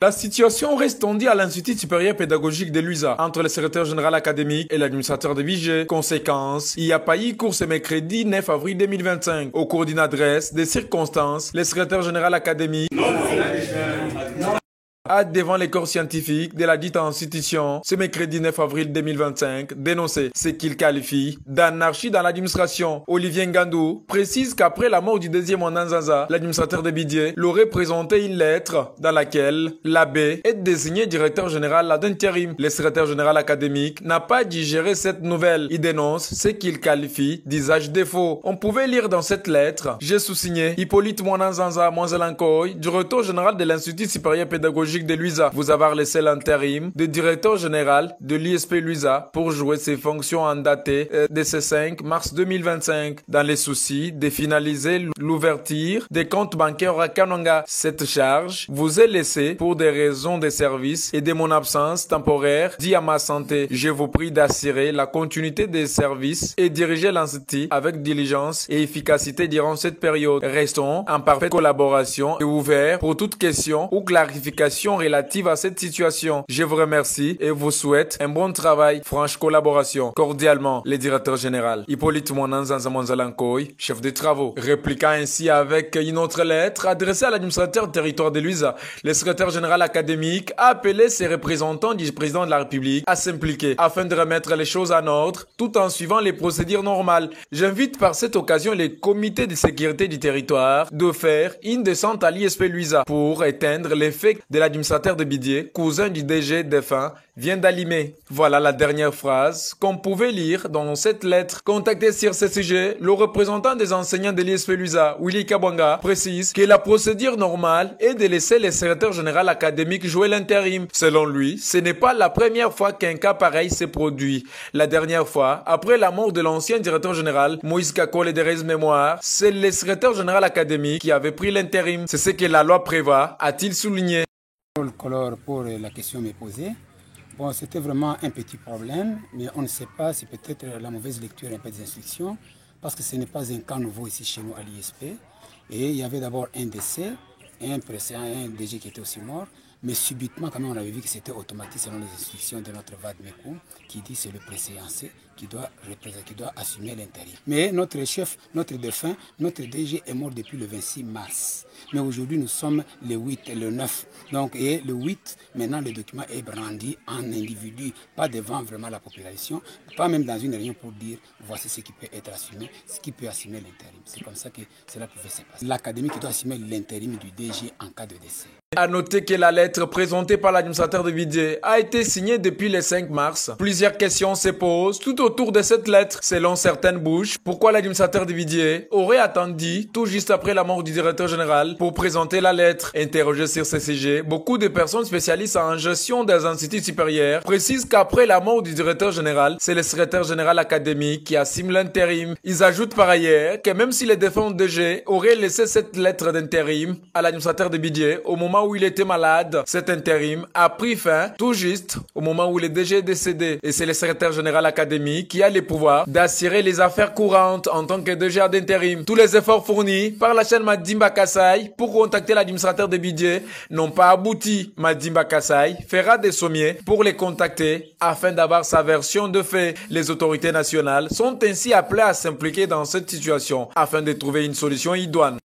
La situation reste tendue à l'Institut supérieur pédagogique de Luisa, entre le secrétaire général académique et l'administrateur de Vigée. Conséquence, il n'y a pas eu cours ce mercredi 9 avril 2025. Au cours d'une adresse, des circonstances, le secrétaire général académique a devant les corps scientifiques de la dite institution, ce mercredi 9 avril 2025, dénoncé ce qu'il qualifie d'anarchie dans l'administration. Olivier Ngandou précise qu'après la mort du deuxième Onanzaza, l'administrateur de Bidier l'aurait présenté une lettre dans laquelle l'abbé est désigné directeur général d'intérim. Le secrétaire général académique n'a pas digéré cette nouvelle. Il dénonce ce qu'il qualifie d'usage défaut. On pouvait lire dans cette lettre, j'ai sous-signé Hippolyte Mwananzanza Mwanzalankoy, directeur général de l'Institut supérieur pédagogique de Luisa, vous avoir laissé l'intérim de directeur général de l'ISP Luisa pour jouer ses fonctions en daté de ce 5 mars 2025 dans les soucis de finaliser l'ouverture des comptes bancaires à Kananga. Cette charge vous est laissée pour des raisons de service et de mon absence temporaire dit à ma santé. Je vous prie d'assurer la continuité des services et diriger l'Institut avec diligence et efficacité durant cette période. Restons en parfaite collaboration et ouverts pour toute question ou clarification relative à cette situation. Je vous remercie et vous souhaite un bon travail, franche collaboration. Cordialement, le directeur général Hippolyte Mwananzanza Mwanzalankoy, chef de travaux. Répliquant ainsi avec une autre lettre adressée à l'administrateur territoire de Luisa, le secrétaire général académique a appelé ses représentants du président de la République à s'impliquer afin de remettre les choses en ordre tout en suivant les procédures normales. J'invite par cette occasion les comités de sécurité du territoire de faire une descente à l'ISP Luisa pour éteindre l'effet de l'administrateur de Bidier, cousin du DG défunt, vient d'allumer. Voilà la dernière phrase qu'on pouvait lire dans cette lettre. Contacté sur ce sujet, le représentant des enseignants de l'ISP Luisa, Willy Kabwanga, précise que la procédure normale est de laisser le secrétaire général académique jouer l'intérim. Selon lui, ce n'est pas la première fois qu'un cas pareil s'est produit. La dernière fois, après la mort de l'ancien directeur général, Moïse Kakole de Rez Mémoire, c'est le secrétaire général académique qui avait pris l'intérim. C'est ce que la loi prévoit, a-t-il souligné. Pour la question m'est posée. Bon, c'était vraiment un petit problème, mais on ne sait pas, c'est peut-être la mauvaise lecture un peu des instructions, parce que ce n'est pas un cas nouveau ici chez nous à l'ISP. Et il y avait d'abord un décès, un DG qui était aussi mort, mais subitement, quand même, on avait vu que c'était automatique selon les instructions de notre VAD-MECO, qui dit que c'est le préséancé qui doit assumer l'intérim. Mais notre chef, notre défunt, notre DG est mort depuis le 26 mars. Mais aujourd'hui, nous sommes le 8 et le 9. Donc, et le 8, maintenant, le document est brandi en individu, pas devant vraiment la population, pas même dans une réunion pour dire voici ce qui peut être assumé, ce qui peut assumer l'intérim. C'est comme ça que cela pouvait se passer. L'académie qui doit assumer l'intérim du DG en cas de décès. À noter que la lettre présentée par l'administrateur de Bidier a été signée depuis le 5 mars. Plusieurs questions se posent tout autour de cette lettre. Selon certaines bouches, pourquoi l'administrateur de Bidier aurait attendu tout juste après la mort du directeur général pour présenter la lettre? Interrogé sur ce sujet, beaucoup de personnes spécialistes en gestion des instituts supérieurs précisent qu'après la mort du directeur général, c'est le secrétaire général académique qui assume l'intérim. Ils ajoutent par ailleurs que même si le défunt DG aurait laissé cette lettre d'intérim à l'administrateur de Bidier au moment où il était malade, cet intérim a pris fin tout juste au moment où le DG est décédé. Et c'est le secrétaire général académique qui a le pouvoir d'assurer les affaires courantes en tant que DG d'intérim. Tous les efforts fournis par la chaîne Madimba Kassai pour contacter l'administrateur de Bidier n'ont pas abouti. Madimba Kassai fera des sommiers pour les contacter afin d'avoir sa version de fait. Les autorités nationales sont ainsi appelées à s'impliquer dans cette situation afin de trouver une solution idoine.